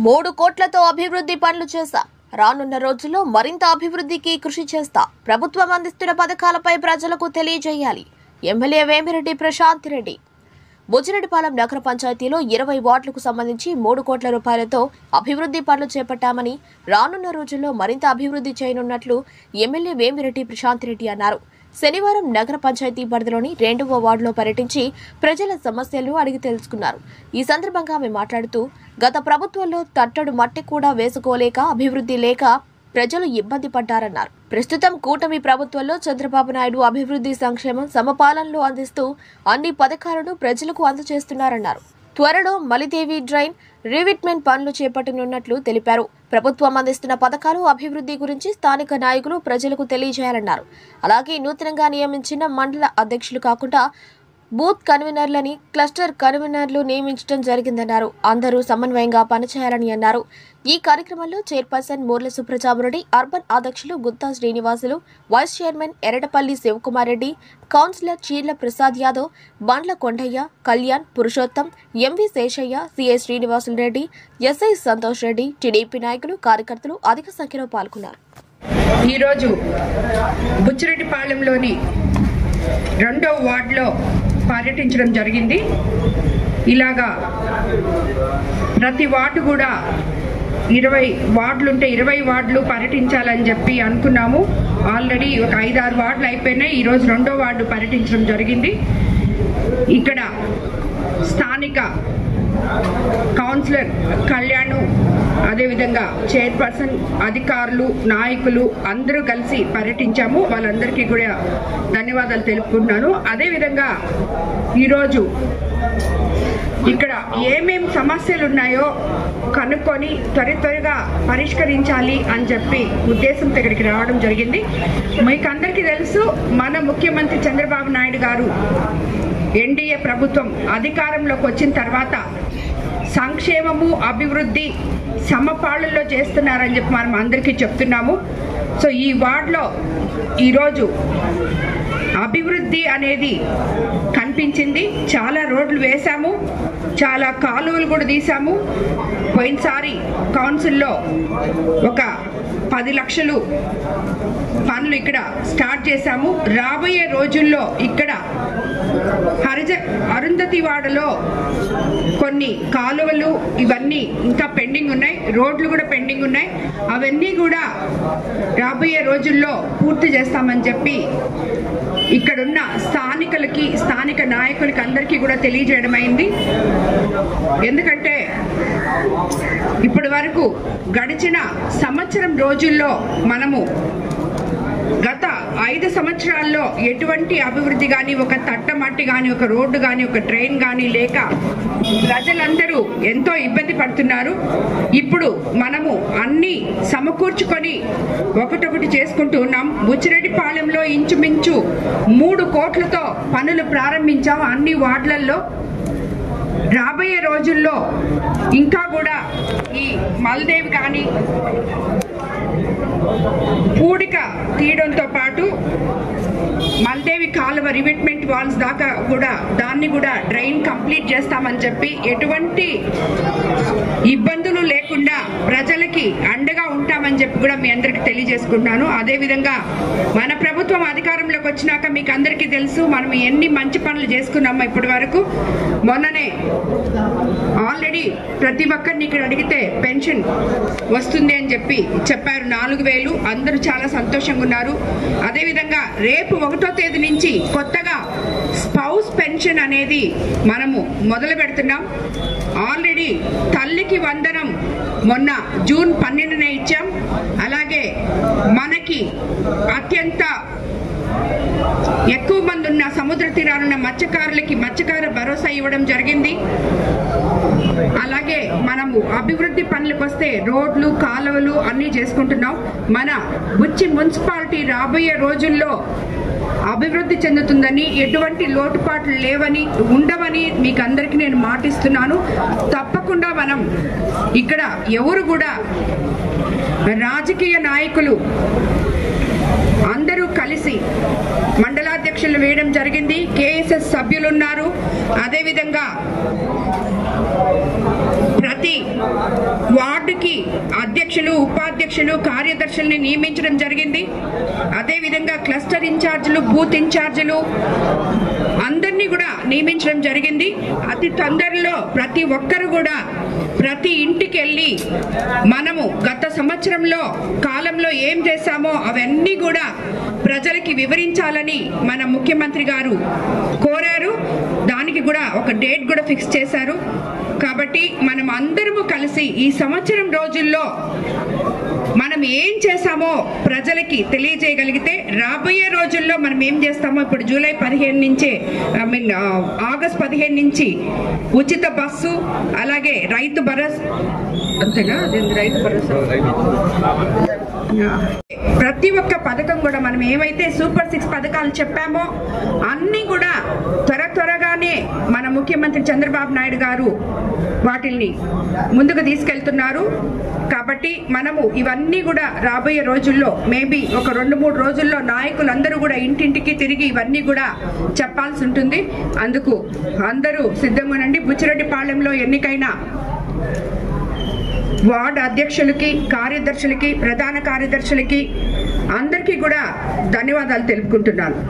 3 కోట్లతో అభివృద్ధి పనులు చేశా. రానున్న రోజుల్లో మరింత అభివృద్ధికి కృషి చేస్తా. ప్రభుత్వం అందిస్తున్న పథకాలపై ప్రజలకు తెలియజేయాలి. ఎమ్మెల్యే వేమిరెడ్డి ప్రశాంత్ రెడ్డి. బుచ్చిరెడ్డిపాలెం నగర పంచాయతీలో 20 వార్డులకు సంబంధించి 3 కోట్ల రూపాయలతో అభివృద్ధి పనులు చేపట్టామని, రానున్న రోజుల్లో మరింత అభివృద్ధి చేయనున్నట్లు ఎమ్మెల్యే వేమిరెడ్డి ప్రశాంత్ రెడ్డి అన్నారు. శనివారం నగర పంచాయతీ పరిధిలోని 2వ వార్డులో పర్యటించి ప్రజల సమస్యలను అడిగి తెలుసుకున్నారు. ఈ సందర్భంగా ఆమె మాట్లాడుతూ, గత ప్రభుత్వంలో తట్టడు మట్టి కూడా వేసుకోలేక అభివృద్ధి లేక ప్రజలు ఇబ్బంది పడ్డారన్నారు. ప్రస్తుతం కూటమి ప్రభుత్వంలో చంద్రబాబు నాయుడు అభివృద్ధి సంక్షేమం సమపాలనలో అందిస్తూ అన్ని పథకాలను ప్రజలకు అందజేస్తున్నారన్నారు. త్వరలో మలిదేవి డ్రైన్ రీవిట్మెంట్ పనులు చేపట్టనున్నట్లు తెలిపారు. ప్రభుత్వం అందిస్తున్న పథకాలు, అభివృద్ధి గురించి స్థానిక నాయకులు ప్రజలకు తెలియజేయాలన్నారు. అలాగే నూతనంగా నియమించిన మండల అధ్యక్షులు కాకుండా బూత్ కన్వీనర్లని క్లస్టర్ కన్వీనర్లు నియమించడం జరిగిందన్నారు. అందరూ సమన్వయంగా పనిచేయాలని అన్నారు. ఈ కార్యక్రమంలో చైర్పర్సన్ మూర్ల సుప్రజామురెడ్డి, అర్బన్ అధ్యక్షులు Gutta Srinivasulu, vice chairman Eratapalli Sivakumar Reddy, councillor Cheerla Prasad Yadav, Bandla Kondaiah, Kalyan, Purushottam, MV Seshaiah, CI Srinivasulu Reddy, SI Santosh Reddy, TDP నాయకులు, కార్యకర్తలు అధిక సంఖ్యలో పాల్గొన్నారు. ఈరోజు బుచ్చిరెడ్డిపాలెంలోని 2వ వార్డులో పర్యటించడం జరిగింది. ఇలాగా ప్రతి వార్డు కూడా 20 వార్డులుంటే 20 వార్డులు పర్యటించాలని చెప్పి అనుకున్నాము. ఆల్రెడీ ఒక 5-6 వార్డులు అయిపోయినాయి. ఈరోజు 2వ వార్డు పర్యటించడం జరిగింది. ఇక్కడ స్థానిక కౌన్సిలర్ కళ్యాణ్, అదేవిధంగా చైర్పర్సన్, అధికారులు, నాయకులు అందరూ కలిసి పర్యటించాము. వాళ్ళందరికీ కూడా ధన్యవాదాలు తెలుపుకుంటున్నాను. అదేవిధంగా ఈరోజు ఇక్కడ ఏమేం సమస్యలు ఉన్నాయో కనుక్కొని త్వరగా పరిష్కరించాలి అని చెప్పి ఉద్దేశంతో ఇక్కడికి రావడం జరిగింది. మీకు అందరికీ తెలుసు, మన ముఖ్యమంత్రి చంద్రబాబు నాయుడు గారు ఎన్డీఏ ప్రభుత్వం అధికారంలోకి వచ్చిన తర్వాత సంక్షేమము, అభివృద్ధి సమపాళ్ళల్లో చేస్తున్నారని చెప్పి మనం అందరికీ చెప్తున్నాము. సో ఈ వార్డులో ఈరోజు అభివృద్ధి అనేది కనిపించింది. చాలా రోడ్లు వేశాము, చాలా కాలువలు కూడా తీసాము. పోయినసారి కౌన్సిల్లో ఒక 10 లక్షలు పనులు ఇక్కడ స్టార్ట్ చేశాము. రాబోయే రోజుల్లో ఇక్కడ అరుంధతి వాడలో కొన్ని కాలువలు ఇవన్నీ ఇంకా పెండింగ్ ఉన్నాయి, రోడ్లు కూడా పెండింగ్ ఉన్నాయి. అవన్నీ కూడా రాబోయే రోజుల్లో పూర్తి చేస్తామని చెప్పి ఇక్కడున్న స్థానికులకి, స్థానిక నాయకులకి అందరికీ కూడా తెలియజేయడం అయింది. ఎందుకంటే ఇప్పటి వరకు గడిచిన సంవత్సరం రోజుల్లో మనము గత 5 సంవత్సరాల్లో ఎటువంటి అభివృద్ధి కానీ, ఒక తట్టమట్టి కానీ, ఒక రోడ్డు కానీ, ఒక ట్రైన్ కానీ లేక ప్రజలందరూ ఎంతో ఇబ్బంది పడుతున్నారు. ఇప్పుడు మనము అన్ని సమకూర్చుకొని ఒకటొకటి చేసుకుంటూ ఉన్నాం. బుచ్చిరెడ్డిపాలెంలో ఇంచుమించు 3 కోట్లతో పనులు ప్రారంభించాం అన్ని వార్డులలో. రాబోయే రోజుల్లో ఇంకా కూడా ఈ మల్దేవి కానీ పూడిక తీయడంతో పాటు మల్దేవి కాలువ రివిట్మెంట్ వాల్స్ దాకా కూడా దాన్ని కూడా డ్రైన్ కంప్లీట్ చేస్తామని చెప్పి ఎటువంటి ఇబ్బందులు లేకుండా ప్రజలకి అండగా ఉంటామని చెప్పి కూడా మీ అందరికి తెలియజేసుకుంటున్నాను. అదేవిధంగా మన ప్రభుత్వం అధికారంలోకి వచ్చినాక మీకు అందరికీ తెలుసు మనం ఎన్ని మంచి పనులు చేసుకున్నామో ఇప్పటి వరకు. మొన్ననే ఆల్రెడీ ప్రతి ఒక్కరిని ఇక్కడ అడిగితే పెన్షన్ వస్తుంది అని చెప్పి చెప్పారు, 4,000. అందరూ చాలా సంతోషంగా ఉన్నారు. అదేవిధంగా రేపు 1వ తేదీ నుంచి కొత్తగా స్పౌస్ పెన్షన్ అనేది మనము మొదలు పెడుతున్నాం. ఆల్రెడీ తల్లికి వందనం మొన్న జూన్ 12న ఇచ్చాం. అలాగే మనకి అత్యంత ఎక్కువ మంది ఉన్న సముద్ర తీరాలున్న మత్స్యకారులకి మత్స్యకార భరోసా ఇవ్వడం జరిగింది. అలాగే మనము అభివృద్ధి పనులకు వస్తే రోడ్లు, కాలువలు అన్నీ చేసుకుంటున్నాం. మన బుచ్చి మున్సిపాలిటీ రాబోయే రోజుల్లో అభివృద్ధి చెందుతుందని, ఎటువంటి లోటుపాట్లు లేవని, ఉండవని మీకు అందరికీ నేను మాటిస్తున్నాను. తప్పకుండా మనం ఇక్కడ ఎవరు కూడా రాజకీయ నాయకులు అందరూ కలిసి మండలాధ్యక్షులు వేయడం జరిగింది. కేఎస్ఎస్ సభ్యులు ఉన్నారు. అదేవిధంగా ప్రతి వార్డుకి అధ్యక్షులు, ఉపాధ్యక్షులు, కార్యదర్శుల్ని నియమించడం జరిగింది. అదేవిధంగా క్లస్టర్ ఇన్ఛార్జీలు, బూత్ ఇన్ఛార్జీలు అందరినీ కూడా నియమించడం జరిగింది. అతి తొందరలో ప్రతి ఒక్కరు కూడా ప్రతి ఇంటికి వెళ్ళి మనము గత సంవత్సరంలో కాలంలో ఏం చేశామో అవన్నీ కూడా ప్రజలకి వివరించాలని మన ముఖ్యమంత్రి గారు కోరారు. దానికి కూడా ఒక డేట్ కూడా ఫిక్స్ చేశారు. కాబట్టి మనం అందరము కలిసి ఈ సంవత్సరం రోజుల్లో మనం ఏం చేశామో ప్రజలకి తెలియజేయగలిగితే రాబోయే రోజుల్లో మనం ఏం చేస్తామో, ఇప్పుడు జూలై 15 నుంచే ఆగస్ట్ 15 నుంచి ఉచిత బస్సు, అలాగే రైతు భరోసా, అంతేనా రైతు భరోసా, ప్రతి ఒక్క పథకం కూడా మనం ఏమైతే సూపర్ 6 పథకాలు చెప్పామో అన్నీ కూడా త్వరగానే మన ముఖ్యమంత్రి చంద్రబాబు నాయుడు గారు వాటిల్ని ముందుకు తీసుకెళ్తున్నారు. కాబట్టి మనము ఇవన్నీ కూడా రాబోయే రోజుల్లో మేబీ ఒక 2-3 రోజుల్లో నాయకులందరూ కూడా ఇంటింటికి తిరిగి ఇవన్నీ కూడా చెప్పాల్సి ఉంటుంది. అందుకు అందరూ సిద్ధంగా ఉండండి. బుచ్చిరెడ్డిపాళెంలో ఎన్నికైన వార్డు అధ్యక్షులకి, కార్యదర్శులకి, ప్రధాన కార్యదర్శులకి అందరికీ కూడా ధన్యవాదాలు తెలుపుకుంటున్నాను.